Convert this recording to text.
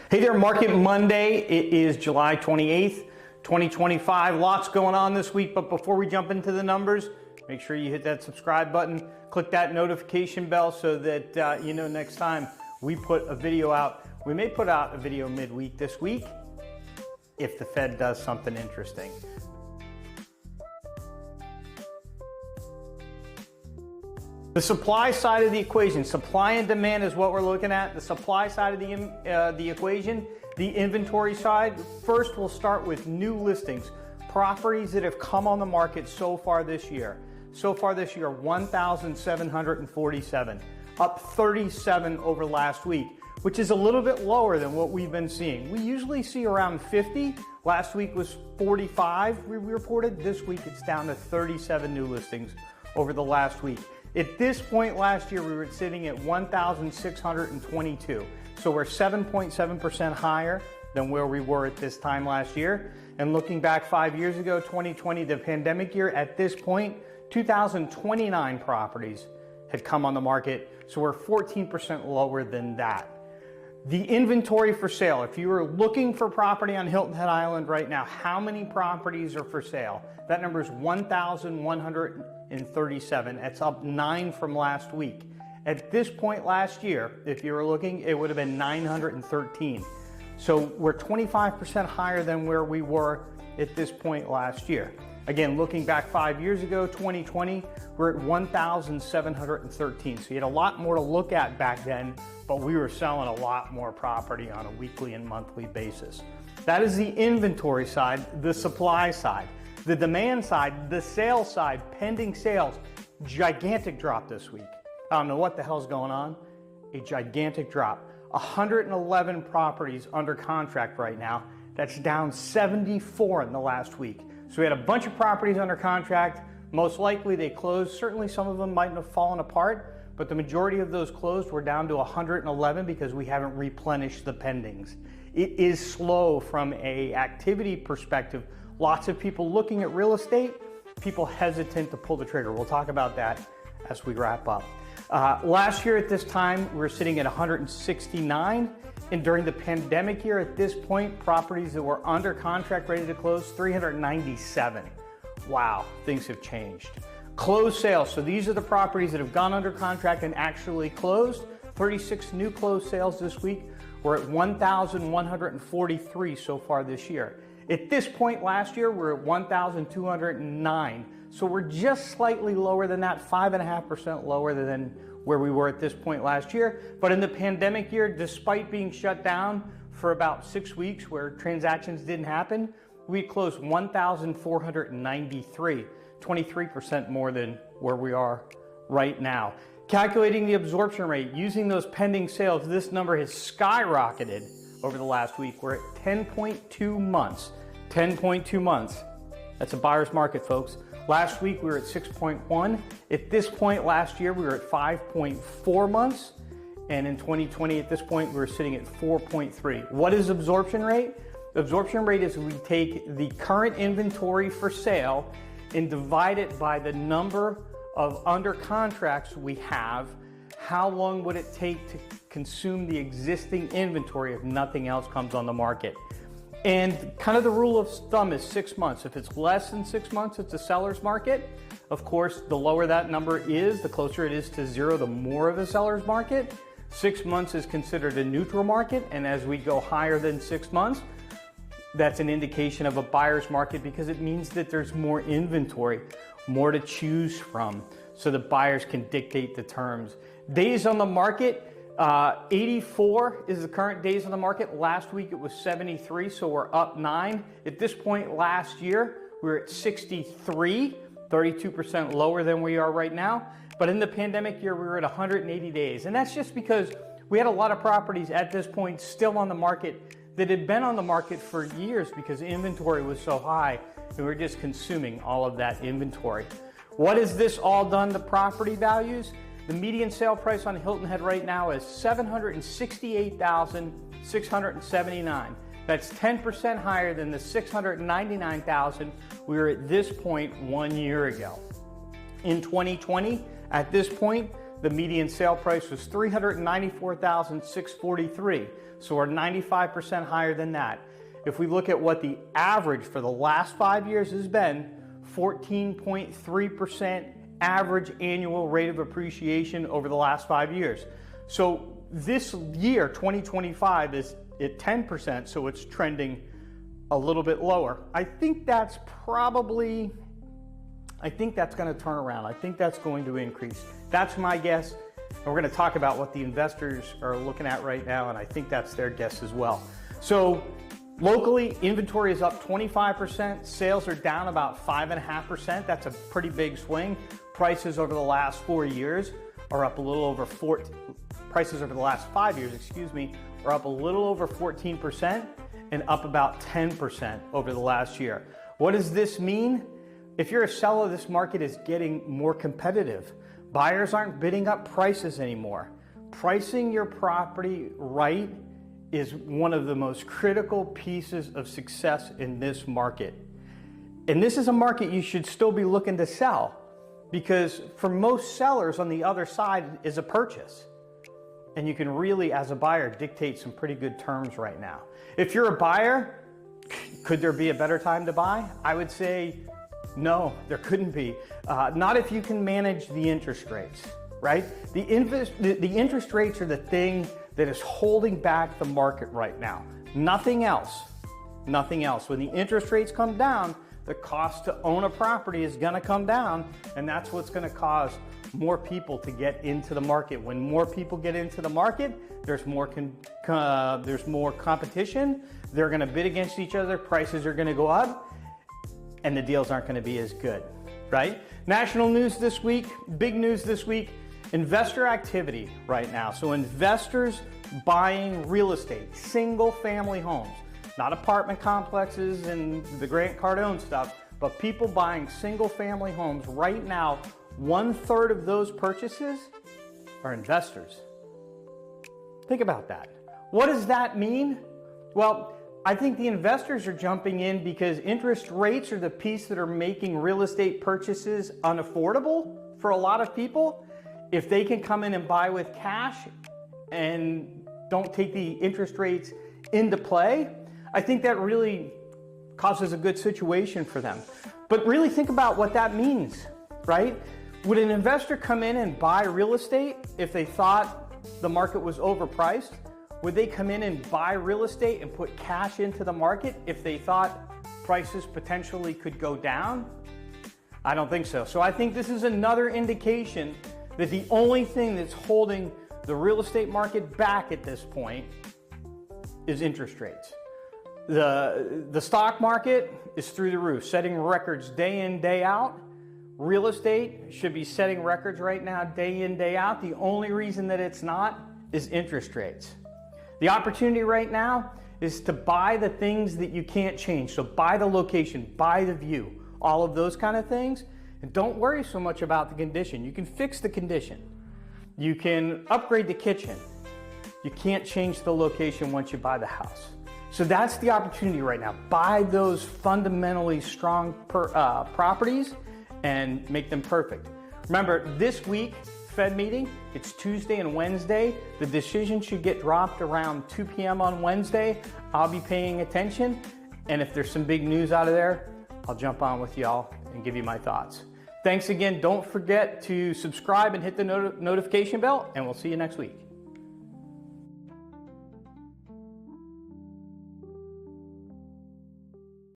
Hey there, Market Monday. It is July 28th, 2025. Lots going on this week, but before we jump into the numbers, make sure you hit that subscribe button, click that notification bell so that you know next time we put a video out. We may put out a video midweek this week if the Fed does something interesting. The supply side of the equation, supply and demand is what we're looking at. The supply side of the equation, the inventory side. First, we'll start with new listings, properties that have come on the market so far this year. So far this year, 1,747, up 37 over last week, which is a little bit lower than what we've been seeing. We usually see around 50. Last week was 45 we reported. This week it's down to 37 new listings over the last week. At this point last year, we were sitting at 1,622. So we're 7.7% higher than where we were at this time last year. And looking back 5 years ago, 2020, the pandemic year, at this point, 2,029 properties had come on the market. So we're 14% lower than that. The inventory for sale, if you are looking for property on Hilton Head Island right now, how many properties are for sale? That number is 1,137. That's up 9 from last week. At this point last year, if you were looking, it would have been 913. So we're 25% higher than where we were at this point last year. Again, looking back 5 years ago, 2020, we're at 1,713. So you had a lot more to look at back then, but we were selling a lot more property on a weekly and monthly basis. That is the inventory side, the supply side. The demand side, the sales side, pending sales, gigantic drop this week. I don't know what the hell's going on. A gigantic drop. 111 properties under contract right now. That's down 74 in the last week. So we had a bunch of properties under contract. Most likely they closed. Certainly some of them might have fallen apart, but the majority of those closed. We're down to 111 because we haven't replenished the pendings. It is slow from an activity perspective. Lots of people looking at real estate, people hesitant to pull the trigger. We'll talk about that as we wrap up. Last year at this time, we were sitting at 169. And during the pandemic year, at this point, properties that were under contract ready to close, 397. Wow, things have changed. Closed sales, so these are the properties that have gone under contract and actually closed. 36 new closed sales this week. We're at 1,143 so far this year. At this point last year, we're at 1,209. So we're just slightly lower than that, 5.5% lower than where we were at this point last year. But in the pandemic year, despite being shut down for about 6 weeks where transactions didn't happen, we closed 1,493, 23% more than where we are right now. Calculating the absorption rate, using those pending sales, this number has skyrocketed over the last week. We're at 10.2 months. 10.2 months. That's a buyer's market, folks. Last week, we were at 6.1. At this point last year, we were at 5.4 months. And in 2020, at this point, we were sitting at 4.3. What is absorption rate? The absorption rate is we take the current inventory for sale and divide it by the number of under contracts we have. How long would it take to consume the existing inventory if nothing else comes on the market? And kind of the rule of thumb is 6 months. If it's less than 6 months, it's a seller's market. Of course, the lower that number is, the closer it is to zero, the more of a seller's market. 6 months is considered a neutral market. And as we go higher than 6 months, that's an indication of a buyer's market because it means that there's more inventory, more to choose from, so the buyers can dictate the terms. Days on the market, 84 is the current days on the market. Last week it was 73, so we're up 9. At this point last year, we were at 63, 32% lower than we are right now. But in the pandemic year, we were at 180 days. And that's just because we had a lot of properties at this point still on the market that had been on the market for years because inventory was so high and we were just consuming all of that inventory. What has this all done to property values? The median sale price on Hilton Head right now is $768,679. That's 10% higher than the $699,000 we were at this point 1 year ago. In 2020, at this point, the median sale price was $394,643. So we're 95% higher than that. If we look at what the average for the last 5 years has been, 14.3% average annual rate of appreciation over the last 5 years. So this year, 2025, is at 10%, so it's trending a little bit lower. I think that's going to turn around. I think that's going to increase. That's my guess. And we're going to talk about what the investors are looking at right now, and I think that's their guess as well. So locally, inventory is up 25%. Sales are down about 5.5%. That's a pretty big swing. Prices over the last 4 years are up a little over prices over the last 5 years, are up a little over 14% and up about 10% over the last year. What does this mean? If you're a seller, this market is getting more competitive. Buyers aren't bidding up prices anymore. Pricing your property right is one of the most critical pieces of success in this market. And this is a market you should still be looking to sell, because for most sellers on the other side is a purchase. And you can really, as a buyer, dictate some pretty good terms right now. If you're a buyer, could there be a better time to buy? I would say no, there couldn't be. Not if you can manage the interest rates, right? The interest rates are the thing that is holding back the market right now. Nothing else. Nothing else. When the interest rates come down, the cost to own a property is going to come down, and that's what's going to cause more people to get into the market. When more people get into the market, there's more competition. They're going to bid against each other. Prices are going to go up, and the deals aren't going to be as good, right? National news this week, big news this week, investor activity right now. So investors buying real estate, single family homes, not apartment complexes and the Grant Cardone stuff, but people buying single family homes right now. 1/3 of those purchases are investors. Think about that. What does that mean? Well, I think the investors are jumping in because interest rates are the piece that are making real estate purchases unaffordable for a lot of people. If they can come in and buy with cash and don't take the interest rates into play, I think that really causes a good situation for them. But really think about what that means, right? Would an investor come in and buy real estate if they thought the market was overpriced? Would they come in and buy real estate and put cash into the market if they thought prices potentially could go down? I don't think so. So I think this is another indication that the only thing that's holding the real estate market back at this point is interest rates. The stock market is through the roof, setting records day in, day out. Real estate should be setting records right now, day in, day out. The only reason that it's not is interest rates. The opportunity right now is to buy the things that you can't change. So buy the location, buy the view, all of those kind of things. And don't worry so much about the condition. You can fix the condition. You can upgrade the kitchen. You can't change the location once you buy the house. So that's the opportunity right now. Buy those fundamentally strong properties and make them perfect. Remember, this week, Fed meeting, it's Tuesday and Wednesday. The decision should get dropped around 2 p.m. on Wednesday. I'll be paying attention. And if there's some big news out of there, I'll jump on with y'all and give you my thoughts. Thanks again. Don't forget to subscribe and hit the notification bell, and we'll see you next week.